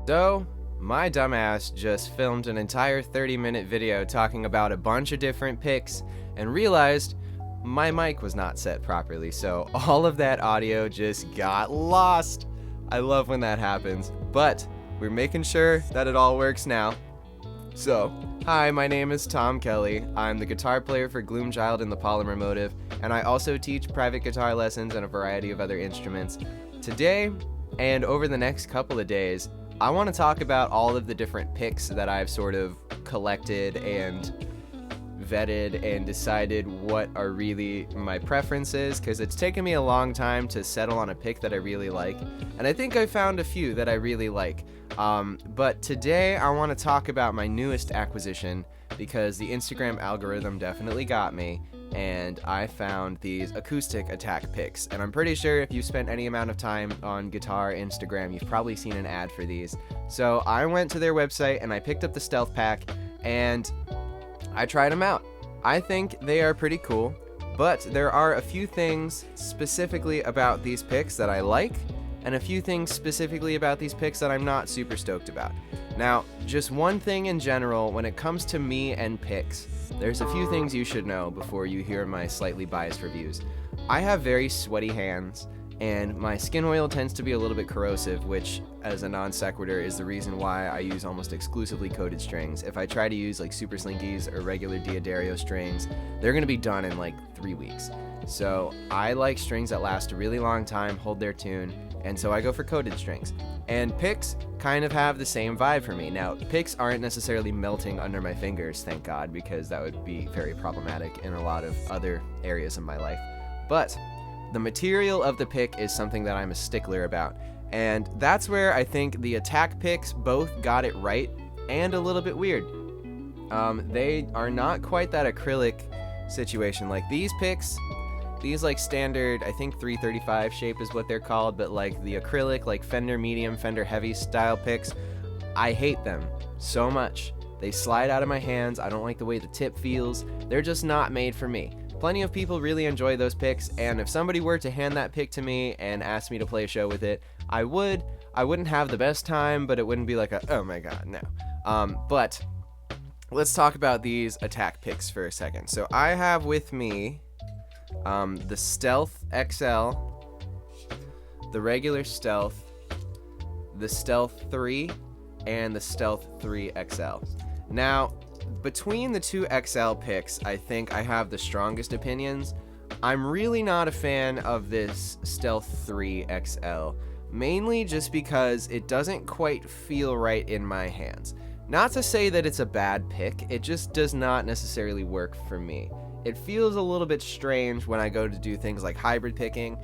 So, my dumbass just filmed an entire 30-minute video talking about a bunch of different picks and realized my mic was not set properly, so all of that audio just got lost. I love when that happens, but we're making sure that it all works now. So, hi, my name is Tom Kelly. I'm the guitar player for Gloomchild and the Polymer Motive, and I also teach private guitar lessons and a variety of other instruments. Today, and over the next couple of days, I want to talk about all of the different picks that I've sort of collected and vetted and decided what are really my preferences, because it's taken me a long time to settle on a pick that I really like, and I think I found a few that I really like. But today I want to talk about my newest acquisition, because the Instagram algorithm definitely got me, and I found these Acoustik Attak picks, and I'm pretty sure if you spent any amount of time on guitar Instagram, you've probably seen an ad for these. So I went to their website and I picked up the Stealth pack and I tried them out. I think they are pretty cool, but there are a few things specifically about these picks that I like, and a few things specifically about these picks that I'm not super stoked about. Now, just one thing in general, when it comes to me and picks, there's a few things you should know before you hear my slightly biased reviews. I have very sweaty hands, and my skin oil tends to be a little bit corrosive, which, as a non sequitur, is the reason why I use almost exclusively coated strings. If I try to use like Super Slinkies or regular Diodario strings, they're going to be done in like 3 weeks. So I like strings that last a really long time, hold their tune, and so I go for coated strings. And picks kind of have the same vibe for me. Now, picks aren't necessarily melting under my fingers, thank God, because that would be very problematic in a lot of other areas of my life. But the material of the pick is something that I'm a stickler about. And that's where I think the Attak picks both got it right and a little bit weird. They are not quite that acrylic situation. Like these picks, these like standard, I think 335 shape is what they're called, but like the acrylic, like Fender medium, Fender heavy style picks, I hate them so much. They slide out of my hands. I don't like the way the tip feels. They're just not made for me. Plenty of people really enjoy those picks, and if somebody were to hand that pick to me and ask me to play a show with it, I would. I wouldn't have the best time, but it wouldn't be like a, oh my god, no. But let's talk about these Attak picks for a second. So I have with me the Stealth XL, the regular Stealth, the Stealth 3, and the Stealth 3 XL. Now, between the two XL picks, I think I have the strongest opinions. I'm really not a fan of this Stealth 3 XL, mainly just because it doesn't quite feel right in my hands. Not to say that it's a bad pick, it just does not necessarily work for me. It feels a little bit strange when I go to do things like hybrid picking.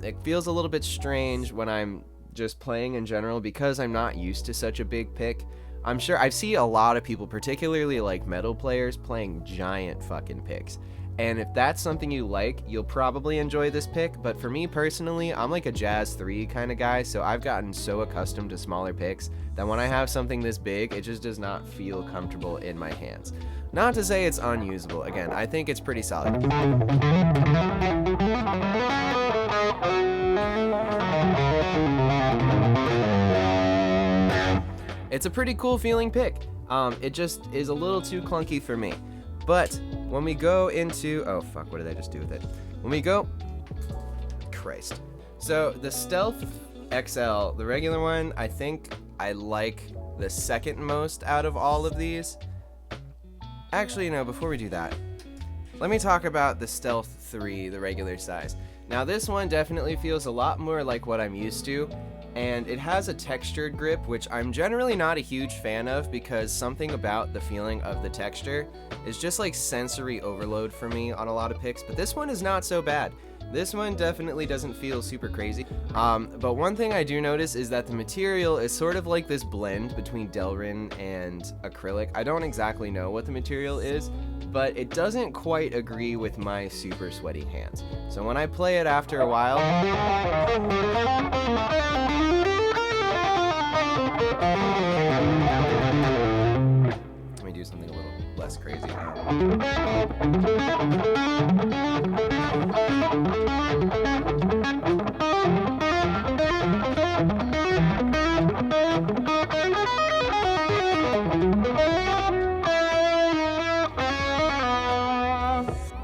It feels a little bit strange when I'm just playing in general because I'm not used to such a big pick. I'm sure I see a lot of people, particularly like metal players, playing giant fucking picks. And if that's something you like, you'll probably enjoy this pick. But for me personally, I'm like a Jazz 3 kind of guy, so I've gotten so accustomed to smaller picks that when I have something this big, it just does not feel comfortable in my hands. Not to say it's unusable. Again, I think it's pretty solid. It's a pretty cool feeling pick. It just is a little too clunky for me. But when we go into, oh fuck, what did I just do with it? When we go, Christ. So the Stealth XL, the regular one, I think I like the second most out of all of these. Actually, no, before we do that, let me talk about the Stealth 3, the regular size. Now this one definitely feels a lot more like what I'm used to, and it has a textured grip, which I'm generally not a huge fan of because something about the feeling of the texture is just like sensory overload for me on a lot of picks, but this one is not so bad. This one definitely doesn't feel super crazy. But one thing I do notice is that the material is sort of like this blend between Delrin and acrylic. I don't exactly know what the material is, but it doesn't quite agree with my super sweaty hands. So when I play it after a while, let me do something a little less crazy now.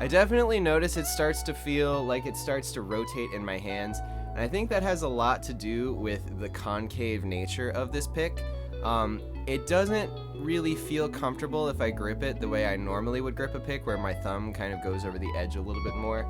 I definitely notice it starts to feel like it starts to rotate in my hands, and I think that has a lot to do with the concave nature of this pick. It doesn't really feel comfortable if I grip it the way I normally would grip a pick, where my thumb kind of goes over the edge a little bit more.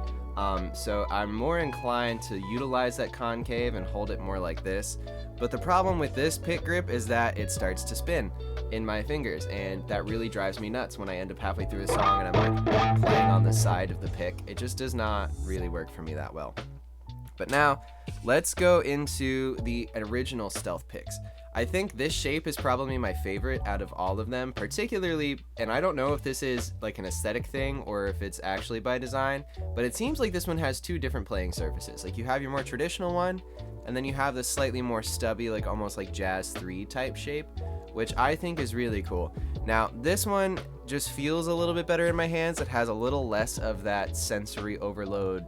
So I'm more inclined to utilize that concave and hold it more like this. But the problem with this pick grip is that it starts to spin in my fingers, and that really drives me nuts when I end up halfway through a song and I'm like playing on the side of the pick. It just does not really work for me that well. But now, let's go into the original Stealth picks. I think this shape is probably my favorite out of all of them, particularly, and I don't know if this is like an aesthetic thing or if it's actually by design, but it seems like this one has two different playing surfaces. Like you have your more traditional one, and then you have this slightly more stubby, like almost like Jazz 3 type shape, which I think is really cool. Now, this one just feels a little bit better in my hands. It has a little less of that sensory overload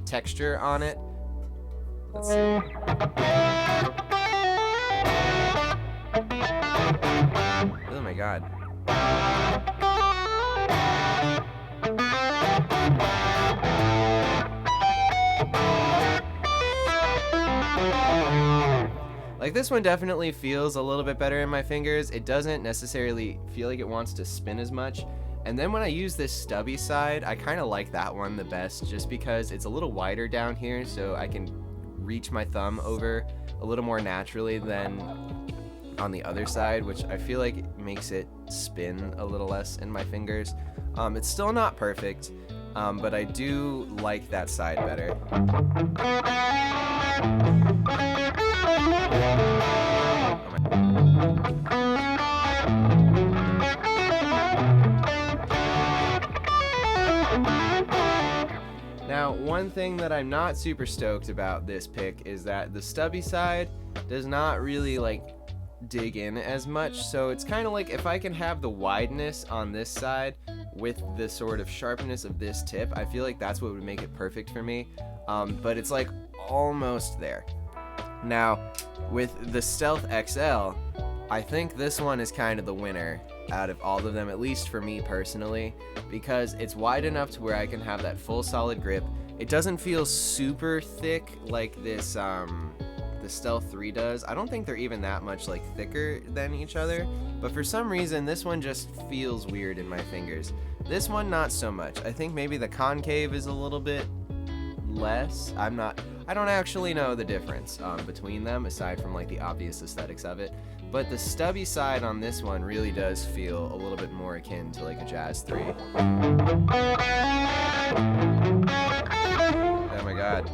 texture on it. Let's see. Oh my god. Like this one definitely feels a little bit better in my fingers. It doesn't necessarily feel like it wants to spin as much. And then when I use this stubby side, I kind of like that one the best just because it's a little wider down here, so I can reach my thumb over a little more naturally than on the other side, which I feel like makes it spin a little less in my fingers. It's still not perfect, but I do like that side better. Now, one thing that I'm not super stoked about this pick is that the stubby side does not really like dig in as much, so it's kind of like if I can have the wideness on this side with the sort of sharpness of this tip, I feel like that's what would make it perfect for me, but it's like almost there. Now, with the Stealth XL, I think this one is kind of the winner out of all of them, at least for me personally, because it's wide enough to where I can have that full solid grip. It doesn't feel super thick like this the Stealth 3 does. I don't think they're even that much like thicker than each other, but for some reason this one just feels weird in my fingers. This one not so much. I think maybe the concave is a little bit less. I don't actually know the difference between them aside from like the obvious aesthetics of it, but the stubby side on this one really does feel a little bit more akin to like a Jazz 3. Oh my god.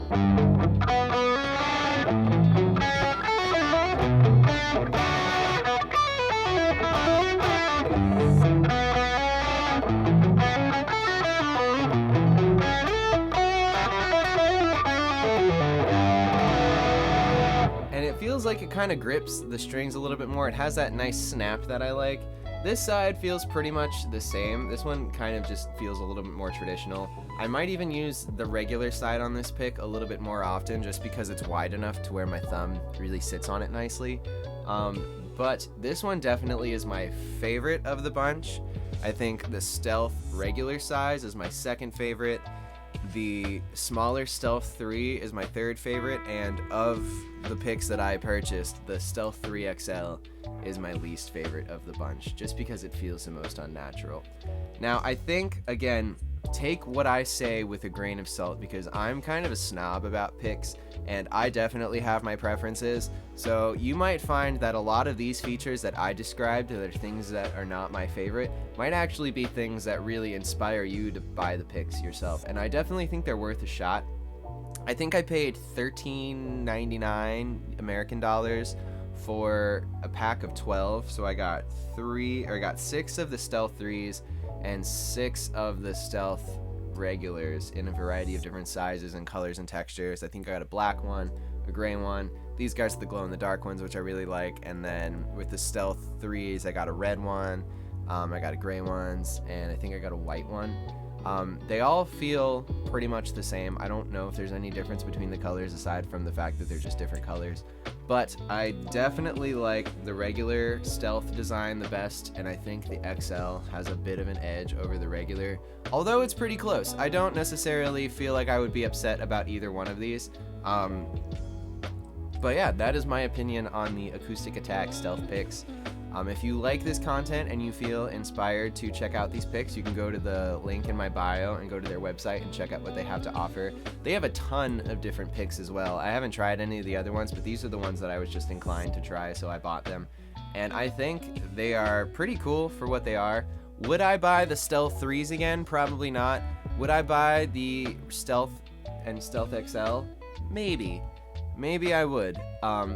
And it feels like it kind of grips the strings a little bit more. It has that nice snap that I like. This side feels pretty much the same. This one kind of just feels a little bit more traditional. I might even use the regular side on this pick a little bit more often just because it's wide enough to where my thumb really sits on it nicely. But this one definitely is my favorite of the bunch. I think the Stealth regular size is my second favorite. The smaller Stealth 3 is my third favorite, and of the picks that I purchased, the Stealth 3 XL is my least favorite of the bunch, just because it feels the most unnatural. Now, I think, again, take what I say with a grain of salt, because I'm kind of a snob about picks, and I definitely have my preferences, so you might find that a lot of these features that I described that are things that are not my favorite might actually be things that really inspire you to buy the picks yourself, and I definitely think they're worth a shot. I think I paid $13.99 American dollars for a pack of 12, so I got 6 of the Stealth 3s and 6 of the Stealth regulars in a variety of different sizes and colors and textures. I think I got a black one, a gray one. These guys are the glow-in-the-dark ones, which I really like. And then with the Stealth 3s, I got a red one, I got a gray ones, and I think I got a white one. They all feel pretty much the same. I don't know if there's any difference between the colors aside from the fact that they're just different colors. But I definitely like the regular Stealth design the best, and I think the XL has a bit of an edge over the regular, although it's pretty close. I don't necessarily feel like I would be upset about either one of these. But yeah, that is my opinion on the Acoustik Attak Stealth picks. If you like this content and you feel inspired to check out these picks, you can go to the link in my bio and go to their website and check out what they have to offer. They have a ton of different picks as well. I haven't tried any of the other ones, but these are the ones that I was just inclined to try, so I bought them. And I think they are pretty cool for what they are. Would I buy the Stealth 3s again? Probably not. Would I buy the Stealth and Stealth XL? Maybe. Maybe I would.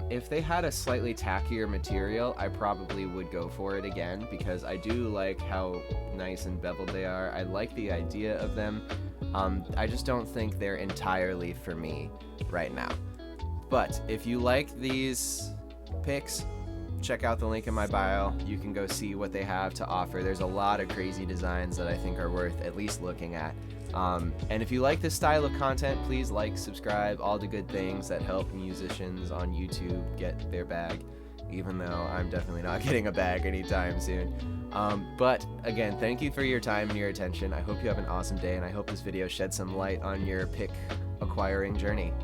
If they had a slightly tackier material, I probably would go for it again, because I do like how nice and beveled they are. I like the idea of them. I just don't think they're entirely for me right now. But if you like these picks, check out the link in my bio. You can go see what they have to offer. There's a lot of crazy designs that I think are worth at least looking at. And if you like this style of content, please like, subscribe, all the good things that help musicians on YouTube get their bag, even though I'm definitely not getting a bag anytime soon. But again, thank you for your time and your attention. I hope you have an awesome day, and I hope this video shed some light on your pick acquiring journey.